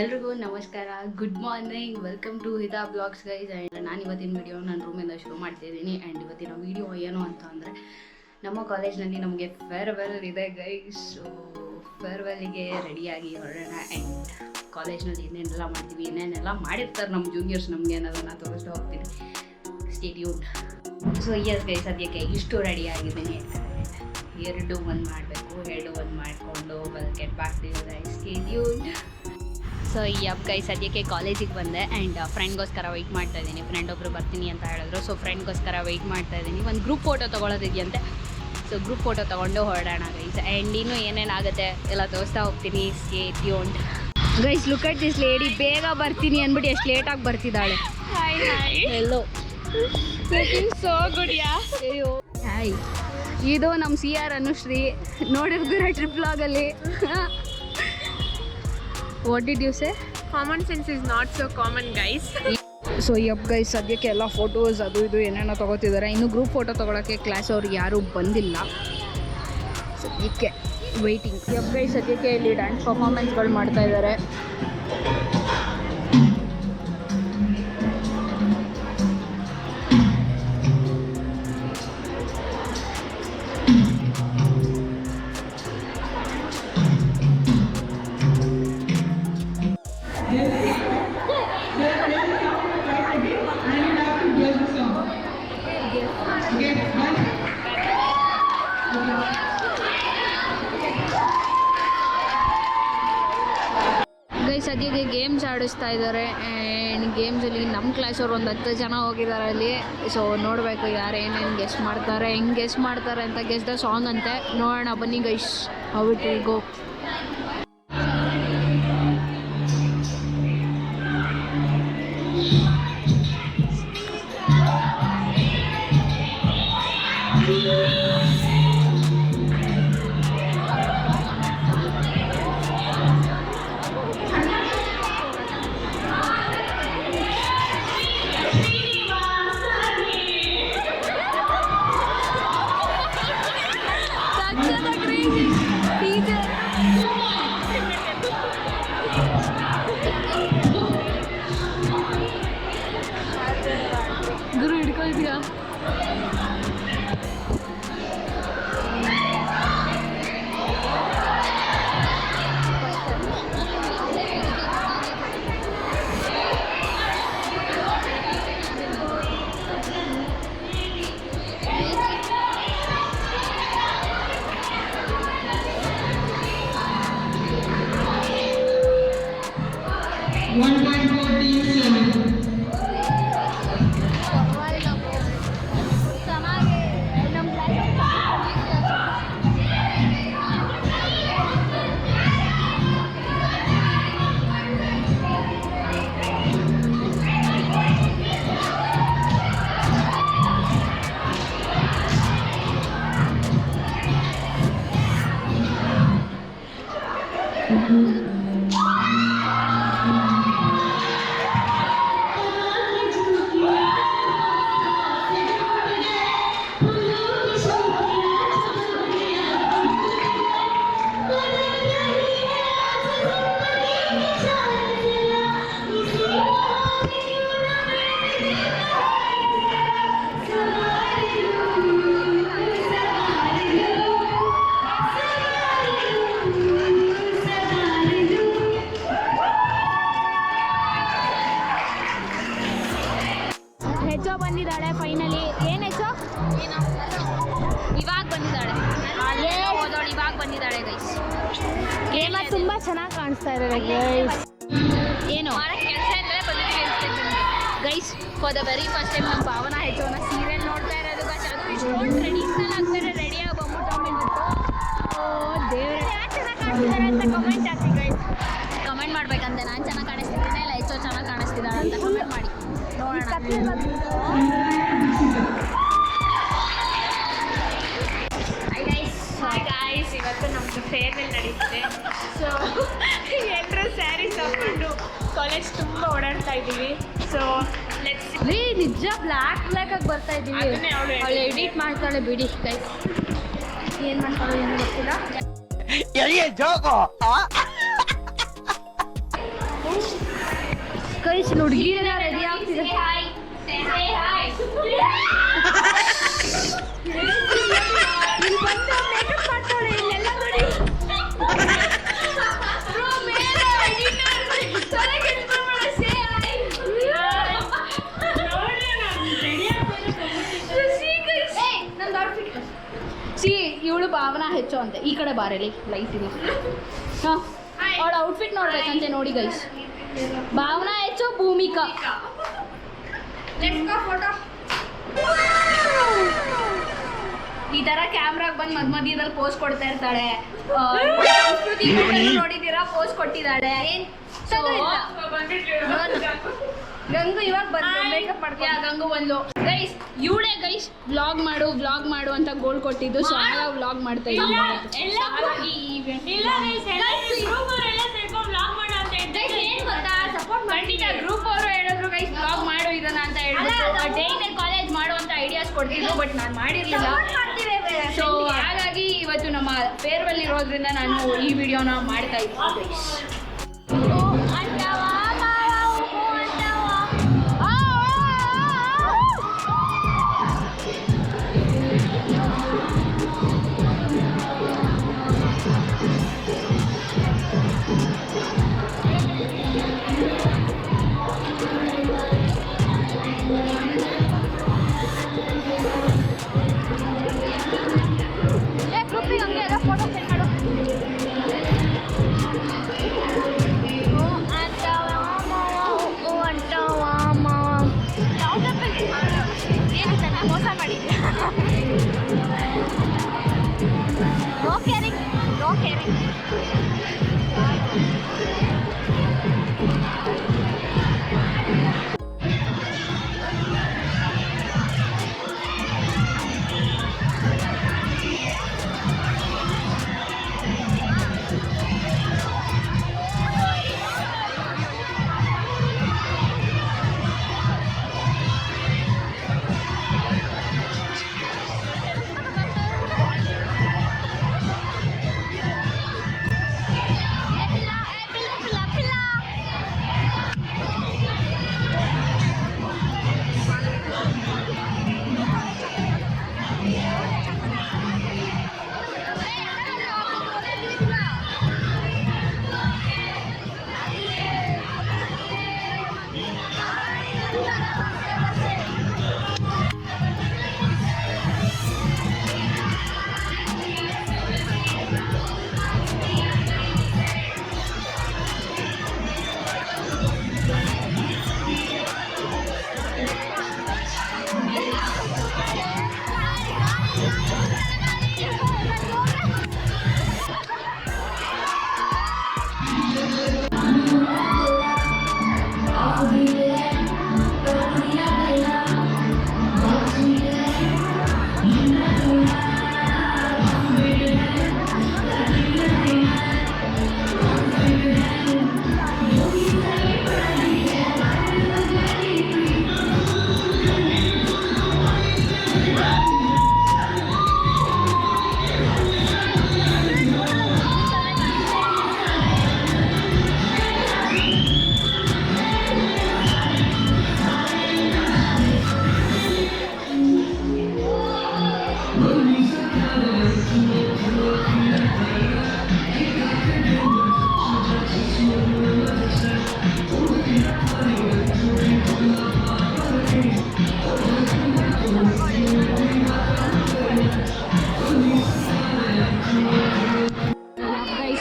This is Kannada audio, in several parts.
ಎಲ್ರಿಗೂ ನಮಸ್ಕಾರ, good morning, welcome to Hita blogs guys. And ನಾನು ಇವತ್ತಿನ ವಿಡಿಯೋ ನನ್ನ ರೂಮಿಂದ ಶುರು ಮಾಡ್ತಾಯಿದ್ದೀನಿ. ಆ್ಯಂಡ್ ಇವತ್ತಿನ ವಿಡಿಯೋ ಏನು ಅಂತ ಅಂದರೆ, ನಮ್ಮ ಕಾಲೇಜ್ನಲ್ಲಿ ನಮಗೆ ಫೇರ್ವೆಲ್ ಇದೆ ಗೈಸ್. ಸೊ ಫೇರ್ವೆಲ್ಲಿಗೆ ರೆಡಿಯಾಗಿ ಹೊರಡೋಣ. ಆ್ಯಂಡ್ ಕಾಲೇಜ್ನಲ್ಲಿ ಏನೇನೆಲ್ಲ ಮಾಡ್ತೀವಿ, ಏನೇನೆಲ್ಲ ಮಾಡಿರ್ತಾರೆ ನಮ್ಮ ಜೂನಿಯರ್ಸ್ ನಮಗೆ ಅನ್ನೋದನ್ನು ತೋರಿಸ್ತಾ ಹೋಗ್ತೀನಿ. Stay tuned. So yes guys, ಸದ್ಯಕ್ಕೆ ಇಷ್ಟು ರೆಡಿ ಆಗಿದ್ದೀನಿ. ಎರಡು ಒಂದು ಮಾಡಿಕೊಂಡು get back to you guys. Stay tuned. So ಸದ್ಯಕ್ಕೆ ಕಾಲೇಜಿಗೆ ಬಂದೆ. ಆ್ಯಂಡ್ ಫ್ರೆಂಡ್ಗೋಸ್ಕರ ವೆಯ್ಟ್ ಮಾಡ್ತಾ ಇದ್ದೀನಿ. ಫ್ರೆಂಡ್ ಒಬ್ಬರು ಬರ್ತೀನಿ ಅಂತ ಹೇಳಿದ್ರು. ಸೊ ಫ್ರೆಂಡ್ಗೋಸ್ಕರ ವೆಯ್ಟ್ ಮಾಡ್ತಾ ಇದ್ದೀನಿ. ಒಂದು ಗ್ರೂಪ್ ಫೋಟೋ ತೊಗೊಳೋದಿದೆಯಂತೆ. ಸೊ ಗ್ರೂಪ್ ಫೋಟೋ ತೊಗೊಂಡು ಹೊರಡೋಣ ಗೈಸ್. ಆ್ಯಂಡ್ ಇನ್ನೂ ಏನೇನಾಗುತ್ತೆ ಎಲ್ಲ ತೋರಿಸ್ತಾ ಹೋಗ್ತೀನಿ. Stay tuned. Guys, look at this lady. ಬೇಗ ಬರ್ತೀನಿ ಅಂದ್ಬಿಟ್ಟು ಎಷ್ಟು ಲೇಟಾಗಿ ಬರ್ತಿದ್ದಾಳೆ. ಎಲ್ಲೋ ಸೋ ಗುಡ್ ಯಾ. ಅಯ್ಯೋ ಹಾಯ್, ಇದು ನಮ್ಮ CR ಅನುಶ್ರೀ. ನೋಡಿರ್ತೀರ ಟ್ರಿಪ್ ವ್ಲಾಗಲ್ಲಿ. What did you say? Common sense is not so common guys. So guys, ಸದ್ಯಕ್ಕೆ ಎಲ್ಲ ಫೋಟೋಸ್ ಅದು ಇದು ಏನೇನೋ ತೊಗೋತಿದ್ದಾರೆ. ಇನ್ನು ಗ್ರೂಪ್ ಫೋಟೋ ತೊಗೊಳಕ್ಕೆ ಕ್ಲಾಸ್ ಅವ್ರಿಗೆ ಯಾರೂ ಬಂದಿಲ್ಲ. ಸದ್ಯಕ್ಕೆ ವೆಯ್ಟಿಂಗ್. ಗೈಸ್, ಸದ್ಯಕ್ಕೆ ಇಲ್ಲಿ ಡ್ಯಾನ್ಸ್ ಪರ್ಫಾರ್ಮೆನ್ಸ್ಗಳು ಮಾಡ್ತಾ ಇದ್ದಾರೆ. ಗೈಸ್, ಸದ್ಯಕ್ಕೆ ಗೇಮ್ಸ್ ಆಡಿಸ್ತಾ ಇದ್ದಾರೆ. ಆ್ಯಂಡ್ ಗೇಮ್ಸಲ್ಲಿ ನಮ್ಮ ಕ್ಲಾಸವ್ರು ಒಂದು 10 ಜನ ಹೋಗಿದ್ದಾರೆ ಅಲ್ಲಿ. ಸೊ ನೋಡಬೇಕು ಯಾರು ಏನೇನು ಗೆಸ್ಟ್ ಮಾಡ್ತಾರೆ, ಹೆಂಗೆ ಗೆಸ್ಟ್ ಮಾಡ್ತಾರೆ ಅಂತ. ಗೆಸ್ಟ್ ದ ಸಾಂಗ್ ಅಂತೆ. ನೋಡೋಣ ಬನ್ನಿ guys, how it will go. ಗುರು ಹಿಡ್ಕೊಳ್ತೀಯಾ? ಹೆಚ್ಚೋ ಬಂದಿದ್ದಾಳೆ ಫೈನಲಿ. ಏನು ಹೆಚ್ಚೋ? ಇವಾಗ ಬಂದಿದ್ದಾಳೆ. ಓದೋಳು ಇವಾಗ ಬಂದಿದ್ದಾಳೆ ಗೈಸ್. ಗೇಮ ತುಂಬಾ ಚೆನ್ನಾಗಿ ಕಾಣಿಸ್ತಾ ಇದ್ದಾರೆ ಗೈಸ್. ಏನು ಕೆಲಸ ಇದ್ರೆ ಬಂದಿದ್ದೀವಿ guys. For the very first time ನಮ್ಮ ಭಾವನಾ ಹೆಚ್ಚೋನ ಸೀರಿಯಲ್ ನೋಡ್ತಾ ಇರೋದು ಗೈಸ್. ಅದು ಇಷ್ಟೊಂದು ಟ್ರೆಡಿಷನಲ್ ಆಗ್ತಾರೆ, ರೆಡಿಯಾಗಿ ಬಂದ್ಬಿಟ್ಟು ದೇವ್ರೆ ಚೆನ್ನಾಗಿ ಕಾಣಿಸ್ತಾರೆ ಅಂತ ಕಮೆಂಟ್ ಹಾಕಿ ಗೈಸ್. ಕಮೆಂಟ್ ಮಾಡ್ಬೇಕಂತೆ. ನಾನು ಚೆನ್ನಾಗಿ ಕಾಣಿಸ್ತಿದ್ದೀನಿ ಇಲ್ಲ ಹೆಚ್ಚೋ ಚೆನ್ನಾಗಿ ಕಾಣಿಸ್ತಿದ್ದಾಳೆ ಅಂತ ಕಮೆಂಟ್ ಮಾಡಿ ನೋಡೋಣ. ಹಾಯ್ ಗೈಸ್, ಇವತ್ತು ನಮ್ಮದು ಫೇರ್ವೆಲ್ ನಡೀತಿದೆ. ಸೊ ಎಲ್ಲರೂ ಸ್ಯಾರೀಸ್ ಹಾಕ್ಕೊಂಡು ಕಾಲೇಜ್ ತುಂಬ ಓಡಾಡ್ತಾ ಇದ್ದೀವಿ. ಸೊ ನಿಜ ಬ್ಲ್ಯಾಕ್ ಆಗಿ ಬರ್ತಾ ಇದ್ದೀವಿ. ಅದನ್ನೇ ಅವಳು ಎಡಿಟ್ ಮಾಡ್ತಾಳೆ ಬಿಡಿ ಗೈಸ್. ಏನು ಮಾಡ್ತಾಳೆ ಏನು ಗೊತ್ತಿಲ್ಲ. ಗೈಸ್ ಹುಡುಗಿರೆಲ್ಲ ರೆಡಿ ಆಗ್ತಿದೆ. ಇವಳು ಭಾವನಾ ಹೆಚ್ಚು ಅಂತೆ. ಈ ಕಡೆ ಬಾರಲ್ಲಿ ಲೈಟ್ ಇದೆ. ಹಾಂ, ಅವಳ ಔಟ್ಫಿಟ್ ನೋಡ್ಬೇಕಂತೆ ನೋಡಿ ಗೈಸ್. ಭಾವನಾ ಹೆಚ್ಚು, ಭೂಮಿಕಾ. ಈ ತರ ಕ್ಯಾಮ್ರಾಗ್ ಬಂದು ಮಧ್ಯದಲ್ಲಿ ಪೋಸ್ ಕೊಡ್ತಾ ಇರ್ತಾಳೆ. ನೋಡಿದೀರಾ, ಪೋಸ್ ಕೊಟ್ಟಿದ್ದಾಳೆ. ಗಂಗು ಇವಾಗ ಬಂದು ಮೇಕಪ್ ಮಾಡ್ತೀಯಾ? ಗಂಗು ಬಂದು ಗೈಸ್ ಇವಳೇ ಗೈಸ್ ವ್ಲಾಗ್ ಮಾಡು ಅಂತ ಗೋಲ್ ಕೊಟ್ಟಿದ್ದು. ಸೊ ಆಗ ವ್ಲಾಗ್ ಮಾಡ್ತಾ ಇದ್ದೀನಿ. ಗ್ರೂಪ್ ಅವರು ಹೇಳಿದ್ರು ಗೈಸ್ ವ್ಲಾಗ್ ಮಾಡು ಇದನ್ನ ಅಂತ ಹೇಳಿದ್ರು. ಡೈಲಿ ಕಾಲೇಜ್ ಮಾಡುವಂತ ಐಡಿಯಾಸ್ ಕೊಡ್ತಿದ್ರು, ಬಟ್ ನಾನು ಮಾಡಿರ್ಲಿಲ್ಲ. ಸೊ ಹಾಗಾಗಿ ಇವತ್ತು ನಮ್ಮ ಫೇರ್ವೆಲ್ ಇರೋದ್ರಿಂದ ನಾನು ಈ ವಿಡಿಯೋನ ಮಾಡ್ತಾ ಇದ್ದೀನಿ ಗೈಸ್.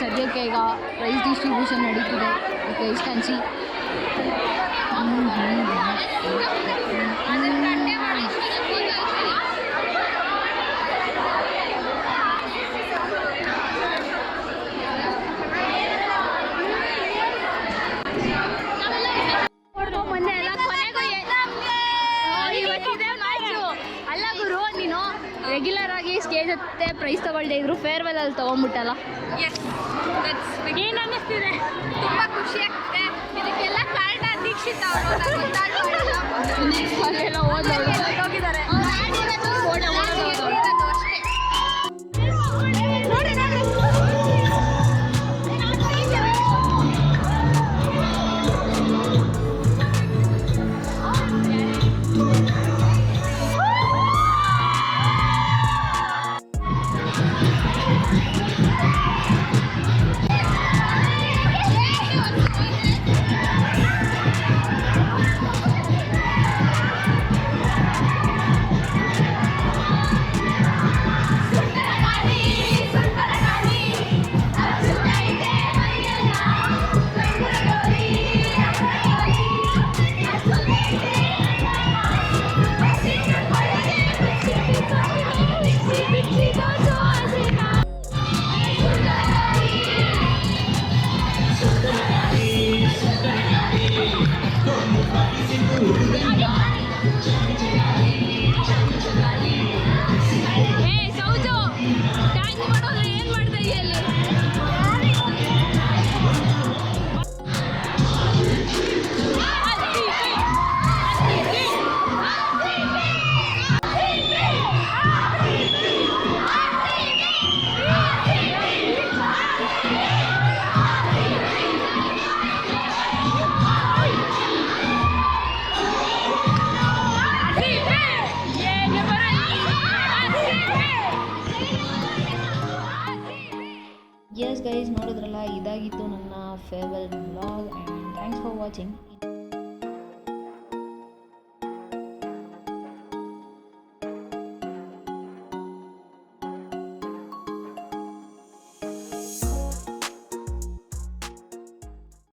ಸದ್ಯಕ್ಕೆ ಈಗ ಪ್ರೈಸ್ ಡಿಸ್ಟ್ರಿಬ್ಯೂಷನ್ ನಡೀತಿದೆ. Guys can see. ಮೊನ್ನೆ ಎಲ್ಲ ಕೊನೆಗೂ ಇವತ್ತಿದೆ ಮ್ಯಾಚು. ಅಲ್ಲ ಗುರು, ನೀನು ರೆಗ್ಯುಲರ್ ಆಗಿ ಸ್ಟೇಜ್ ಹತ್ತೆ ಪ್ರೈಸ್ ತಗೊಳ್ದೇ ಇದ್ರು ಫೇರ್ವೆಲ್ ಅಲ್ಲಿ ತಗೊಂಡ್ಬಿಟ್ಟಲ್ಲ. ಏನು ಅನ್ನಿಸ್ತಿದೆ? ತುಂಬ ಖುಷಿ ಆಗ್ತಿದೆ. ಇದಕ್ಕೆಲ್ಲ ಕಾರಣ ದೀಕ್ಷಿತ್ ಅವರು. ಅಲ್ಲೆಲ್ಲ ಹೋಗಿದ್ದಾರೆ. ನೋಡಿದ್ರಲ್ಲ, ಇದಾಗಿತ್ತು ನನ್ನ farewell vlog and thanks for watching.